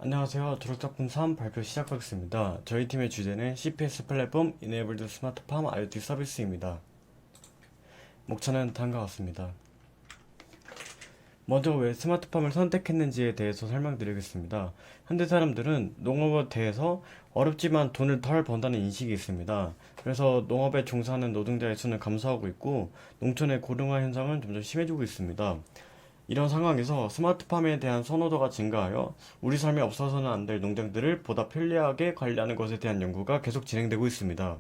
안녕하세요. 졸업작품 3 발표 시작하겠습니다. 저희 팀의 주제는 CPS 플랫폼 Enabled Smart Farm IoT 서비스입니다. 목차는 다음과 같습니다. 먼저 왜 스마트팜을 선택했는지에 대해서 설명드리겠습니다. 현대 사람들은 농업에 대해서 어렵지만 돈을 덜 번다는 인식이 있습니다. 그래서 농업에 종사하는 노동자의 수는 감소하고 있고 농촌의 고령화 현상은 점점 심해지고 있습니다. 이런 상황에서 스마트팜에 대한 선호도가 증가하여 우리 삶에 없어서는 안 될 농장들을 보다 편리하게 관리하는 것에 대한 연구가 계속 진행되고 있습니다.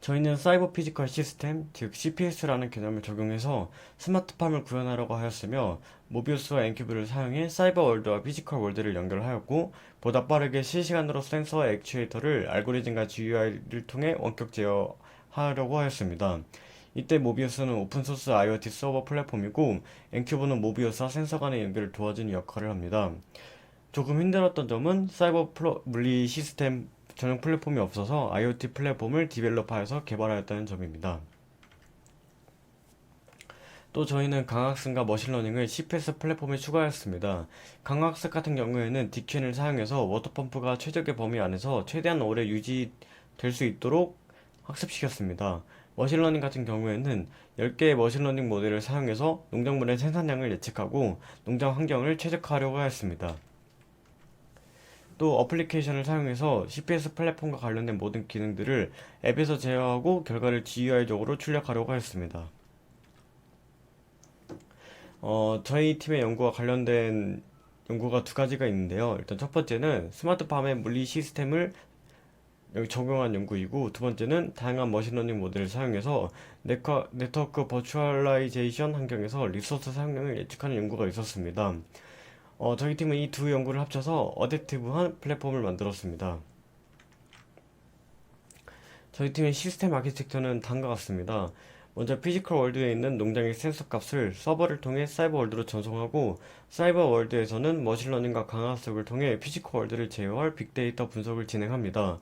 저희는 사이버 피지컬 시스템, 즉 CPS라는 개념을 적용해서 스마트팜을 구현하려고 하였으며 모비우스와 엔큐브를 사용해 사이버 월드와 피지컬 월드를 연결하였고 보다 빠르게 실시간으로 센서와 액추에이터를 알고리즘과 GUI를 통해 원격 제어하려고 하였습니다. 이때 모비우스는 오픈소스 IoT 서버 플랫폼이고 엔큐브는 모비우스와 센서 간의 연결을 도와주는 역할을 합니다. 조금 힘들었던 점은 사이버 물리 시스템 전용 플랫폼이 없어서 IoT 플랫폼을 디벨로퍼해서 개발하였다는 점입니다. 또 저희는 강학습과 머신러닝을 CPS 플랫폼에 추가하였습니다. 강학습 같은 경우에는 DQN을 사용해서 워터펌프가 최적의 범위 안에서 최대한 오래 유지될 수 있도록 학습시켰습니다. 머신러닝 같은 경우에는 10개의 머신러닝 모델을 사용해서 농작물의 생산량을 예측하고 농장 환경을 최적화하려고 하였습니다. 또 어플리케이션을 사용해서 CPS 플랫폼과 관련된 모든 기능들을 앱에서 제어하고 결과를 GUI적으로 출력하려고 하였습니다. 저희 팀의 연구와 관련된 연구가 두 가지가 있는데요. 일단 첫 번째는 스마트팜의 물리 시스템을 여기 적용한 연구이고, 두 번째는 다양한 머신러닝 모델을 사용해서 네트워크 버추얼라이제이션 환경에서 리소스 사용량을 예측하는 연구가 있었습니다. 저희 팀은 이 두 연구를 합쳐서 어댑티브한 플랫폼을 만들었습니다. 저희 팀의 시스템 아키텍처는 다음과 같습니다. 먼저 피지컬 월드에 있는 농장의 센서 값을 서버를 통해 사이버 월드로 전송하고 사이버 월드에서는 머신러닝과 강화학습을 통해 피지컬 월드를 제어할 빅데이터 분석을 진행합니다.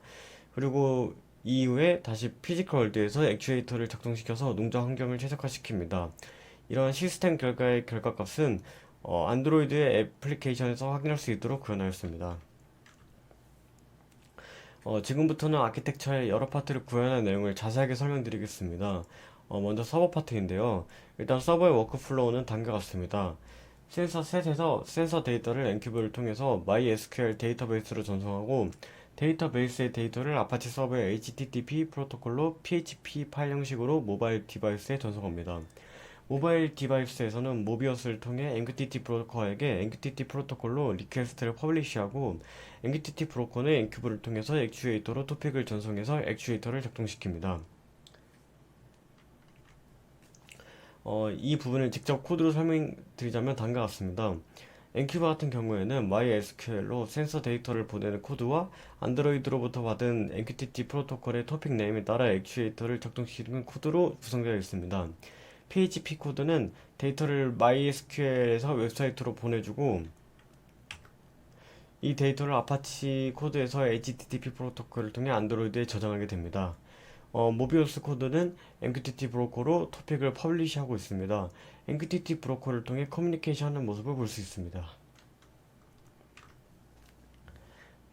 그리고 이후에 다시 피지컬 월드에서 액추에이터를 작동시켜서 농장 환경을 최적화시킵니다. 이러한 시스템 결과의 결과값은 안드로이드의 애플리케이션에서 확인할 수 있도록 구현하였습니다. 지금부터는 아키텍처의 여러 파트를 구현한 내용을 자세하게 설명드리겠습니다. 먼저 서버 파트인데요. 일단 서버의 워크플로우는 다음과 같습니다. 센서 셋에서 센서 데이터를 엔큐브를 통해서 MySQL 데이터베이스로 전송하고 데이터베이스의 데이터를 아파치 서버의 HTTP 프로토콜로 PHP 파일 형식으로 모바일 디바이스에 전송합니다. 모바일 디바이스에서는 모비어스를 통해 MQTT 브로커에게 MQTT 프로토콜로 리퀘스트를 퍼블리시하고 MQTT 브로커는 엔큐브를 통해서 액추에이터로 토픽을 전송해서 액추에이터를 작동시킵니다. 이 부분을 직접 코드로 설명드리자면 다음과 같습니다. 엔큐브 같은 경우에는 MySQL로 센서 데이터를 보내는 코드와 안드로이드로부터 받은 MQTT 프로토콜의 토픽 네임에 따라 액추에이터를 작동시키는 코드로 구성되어 있습니다. PHP 코드는 데이터를 MySQL에서 웹사이트로 보내주고 이 데이터를 아파치 코드에서 HTTP 프로토콜을 통해 안드로이드에 저장하게 됩니다. 모비우스 코드는 MQTT 브로커로 토픽을 퍼블리시하고 있습니다. MQTT 브로커를 통해 커뮤니케이션하는 모습을 볼 수 있습니다.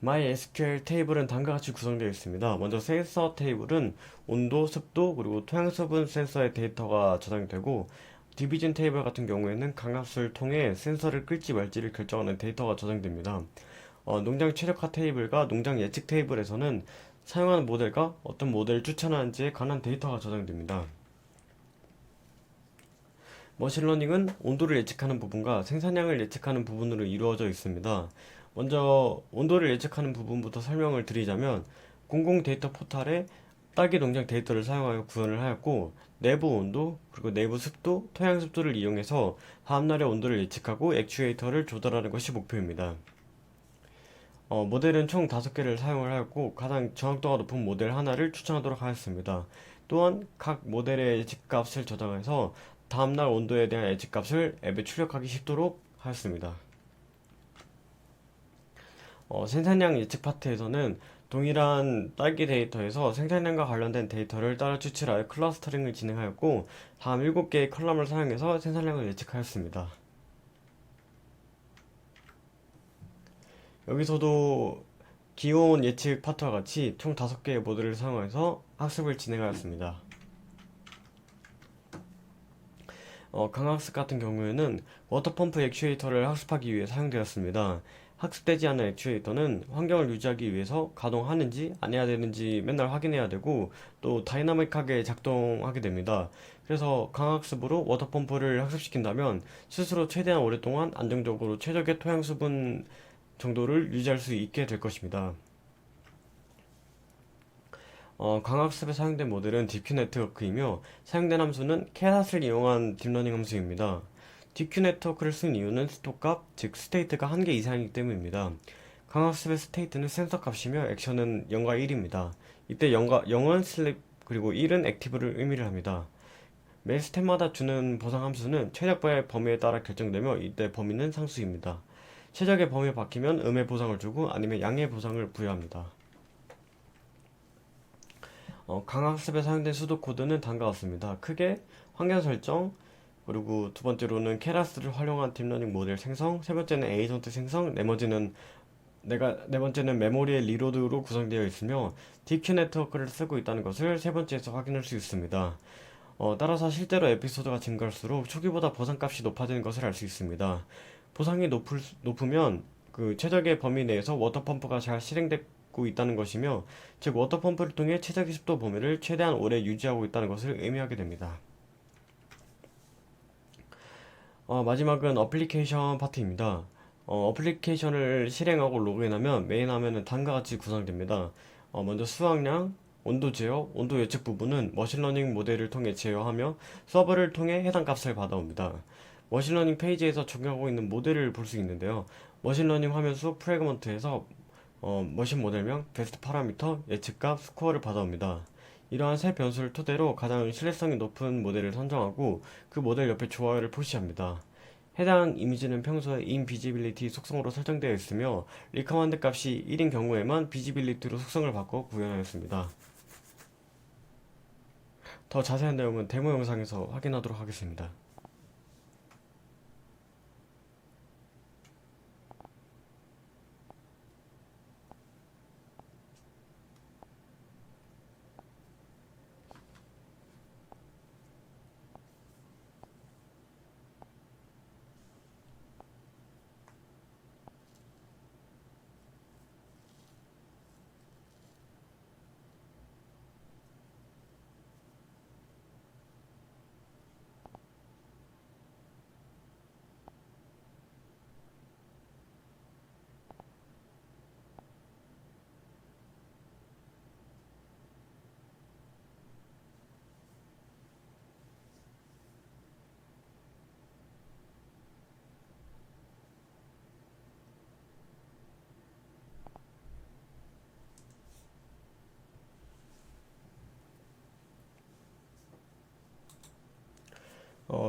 MySQL 테이블은 다음과 같이 구성되어 있습니다. 먼저 센서 테이블은 온도, 습도, 그리고 토양수분 센서의 데이터가 저장되고 디비전 테이블 같은 경우에는 강압수를 통해 센서를 끌지 말지를 결정하는 데이터가 저장됩니다. 농장 최적화 테이블과 농장 예측 테이블에서는 사용하는 모델과 어떤 모델을 추천하는지에 관한 데이터가 저장됩니다. 머신러닝은 온도를 예측하는 부분과 생산량을 예측하는 부분으로 이루어져 있습니다. 먼저 온도를 예측하는 부분부터 설명을 드리자면 공공 데이터 포탈에 딸기 농장 데이터를 사용하여 구현을 하였고 내부 온도, 그리고 내부 습도, 토양 습도를 이용해서 다음날의 온도를 예측하고 액추에이터를 조달하는 것이 목표입니다. 모델은 총 5개를 사용을 하였고 가장 정확도가 높은 모델 하나를 추천하도록 하였습니다. 또한 각 모델의 예측값을 저장해서 다음날 온도에 대한 예측값을 앱에 출력하기 쉽도록 하였습니다. 생산량 예측 파트에서는 동일한 딸기 데이터에서 생산량과 관련된 데이터를 따라 추출하여 클러스터링을 진행하였고 다음 7개의 컬럼을 사용해서 생산량을 예측하였습니다. 여기서도 기온 예측 파트와 같이 총 5개의 모드를 사용해서 학습을 진행하였습니다. 강학습 같은 경우에는 워터펌프 액추에이터를 학습하기 위해 사용되었습니다. 학습되지 않은 액추에이터는 환경을 유지하기 위해서 가동하는지 안 해야 되는지 맨날 확인해야 되고 또 다이나믹하게 작동하게 됩니다. 그래서 강학습으로 워터펌프를 학습시킨다면 스스로 최대한 오랫동안 안정적으로 최적의 토양 수분 정도를 유지할 수 있게 될 것입니다. 광학습에 사용된 모델은 DQ 네트워크이며 사용된 함수는 캐럿을 이용한 딥러닝 함수입니다. DQ 네트워크를 쓴 이유는 스토값, 즉 스테이트가 1개 이상이기 때문입니다. 광학습의 스테이트는 센서 값이며 액션은 0과 1입니다. 이때 0은 슬립 그리고 1은 액티브를 의미를 합니다. 매 스텝마다 주는 보상 함수는 최적의 범위에 따라 결정되며 이때 범위는 상수입니다. 최적의 범위에 박히면 음의 보상을 주고 아니면 양의 보상을 부여합니다. 강학습에 사용된 수도 코드는 다음과 같습니다. 크게 환경 설정, 그리고 두 번째로는 케라스를 활용한 딥러닝 모델 생성, 세 번째는 에이전트 생성, 네 번째는 메모리의 리로드로 구성되어 있으며 DQ 네트워크를 쓰고 있다는 것을 세 번째에서 확인할 수 있습니다. 따라서 실제로 에피소드가 증가할수록 초기보다 보상값이 높아지는 것을 알 수 있습니다. 보상이 높으면 그 최적의 범위 내에서 워터펌프가 잘 실행되고 있다는 것이며, 즉 워터펌프를 통해 최적의 습도 범위를 최대한 오래 유지하고 있다는 것을 의미하게 됩니다. 마지막은 어플리케이션 파트입니다. 어플리케이션을 실행하고 로그인하면 메인 화면은 다음과 같이 구성됩니다. 먼저 수확량, 온도 제어, 온도 예측 부분은 머신러닝 모델을 통해 제어하며 서버를 통해 해당 값을 받아옵니다. 머신러닝 페이지에서 적용하고 있는 모델을 볼 수 있는데요. 머신러닝 화면 속 프래그먼트에서 머신 모델명, 베스트 파라미터, 예측값, 스코어를 받아옵니다. 이러한 세 변수를 토대로 가장 신뢰성이 높은 모델을 선정하고 그 모델 옆에 좋아요를 표시합니다. 해당 이미지는 평소에 인비지빌리티 속성으로 설정되어 있으며 리커먼드 값이 1인 경우에만 비지빌리티로 속성을 바꿔 구현하였습니다. 더 자세한 내용은 데모 영상에서 확인하도록 하겠습니다.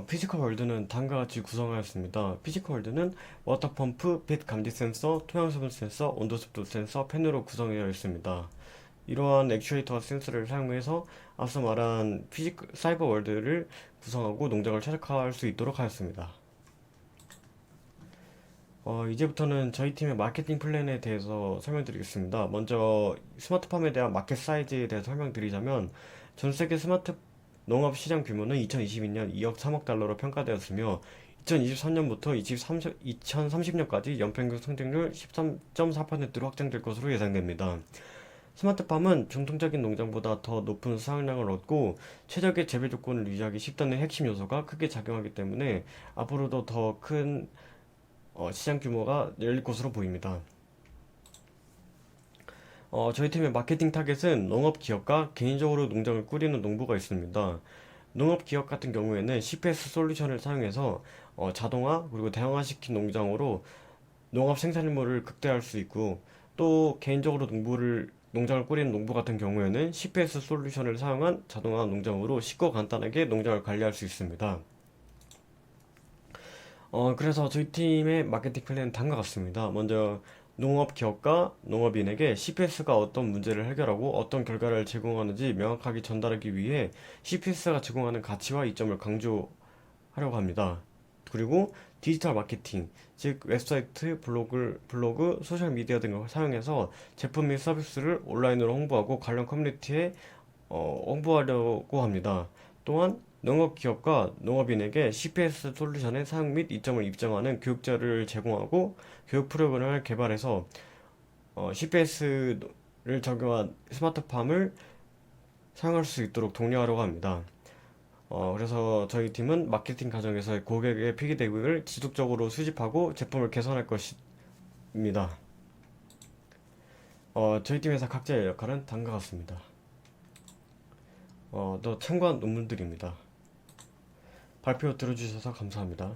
피지컬 월드는 다음과 같이 구성하였습니다. 피지컬 월드는 워터펌프, 빛 감지 센서, 토양수분 센서, 온도습도 센서, 팬으로 구성되어 있습니다. 이러한 액추에이터 센서를 사용해서 앞서 말한 사이버 월드를 구성하고 농장을 최적화할 수 있도록 하였습니다. 이제부터는 저희 팀의 마케팅 플랜에 대해서 설명드리겠습니다. 먼저 스마트팜에 대한 마켓 사이즈에 대해서 설명드리자면 전 세계 스마트 농업 시장 규모는 2022년 2억 3억 달러로 평가되었으며 2023년부터 2030년까지 연평균 성장률 13.4%로 확장될 것으로 예상됩니다. 스마트팜은 중통적인 농장보다 더 높은 수확량을 얻고 최적의 재배 조건을 유지하기 쉽다는 핵심 요소가 크게 작용하기 때문에 앞으로도 더 큰 시장 규모가 열릴 것으로 보입니다. 저희 팀의 마케팅 타겟은 농업 기업과 개인적으로 농장을 꾸리는 농부가 있습니다. 농업 기업 같은 경우에는 CPS 솔루션을 사용해서 자동화 그리고 대형화시킨 농장으로 농업 생산량을 극대화할 수 있고, 또 개인적으로 농장을 꾸리는 농부 같은 경우에는 CPS 솔루션을 사용한 자동화 농장으로 쉽고 간단하게 농장을 관리할 수 있습니다. 그래서 저희 팀의 마케팅 플랜은 다음과 같습니다. 먼저 농업 기업과 농업인에게 CPS가 어떤 문제를 해결하고 어떤 결과를 제공하는지 명확하게 전달하기 위해 CPS가 제공하는 가치와 이점을 강조하려고 합니다. 그리고 디지털 마케팅, 즉 웹사이트, 블로그, 소셜미디어 등을 사용해서 제품 및 서비스를 온라인으로 홍보하고 관련 커뮤니티에 홍보하려고 합니다. 또한 농업기업과 농업인에게 CPS 솔루션의 사용 및 이점을 입증하는 교육자료를 제공하고 교육 프로그램을 개발해서 CPS를 적용한 스마트팜을 사용할 수 있도록 독려하려고 합니다. 그래서 저희 팀은 마케팅 과정에서 고객의 피드백을 지속적으로 수집하고 제품을 개선할 것입니다. 저희 팀에서 각자의 역할은 다음과 같습니다. 또 참고한 논문들입니다. 발표 들어주셔서 감사합니다.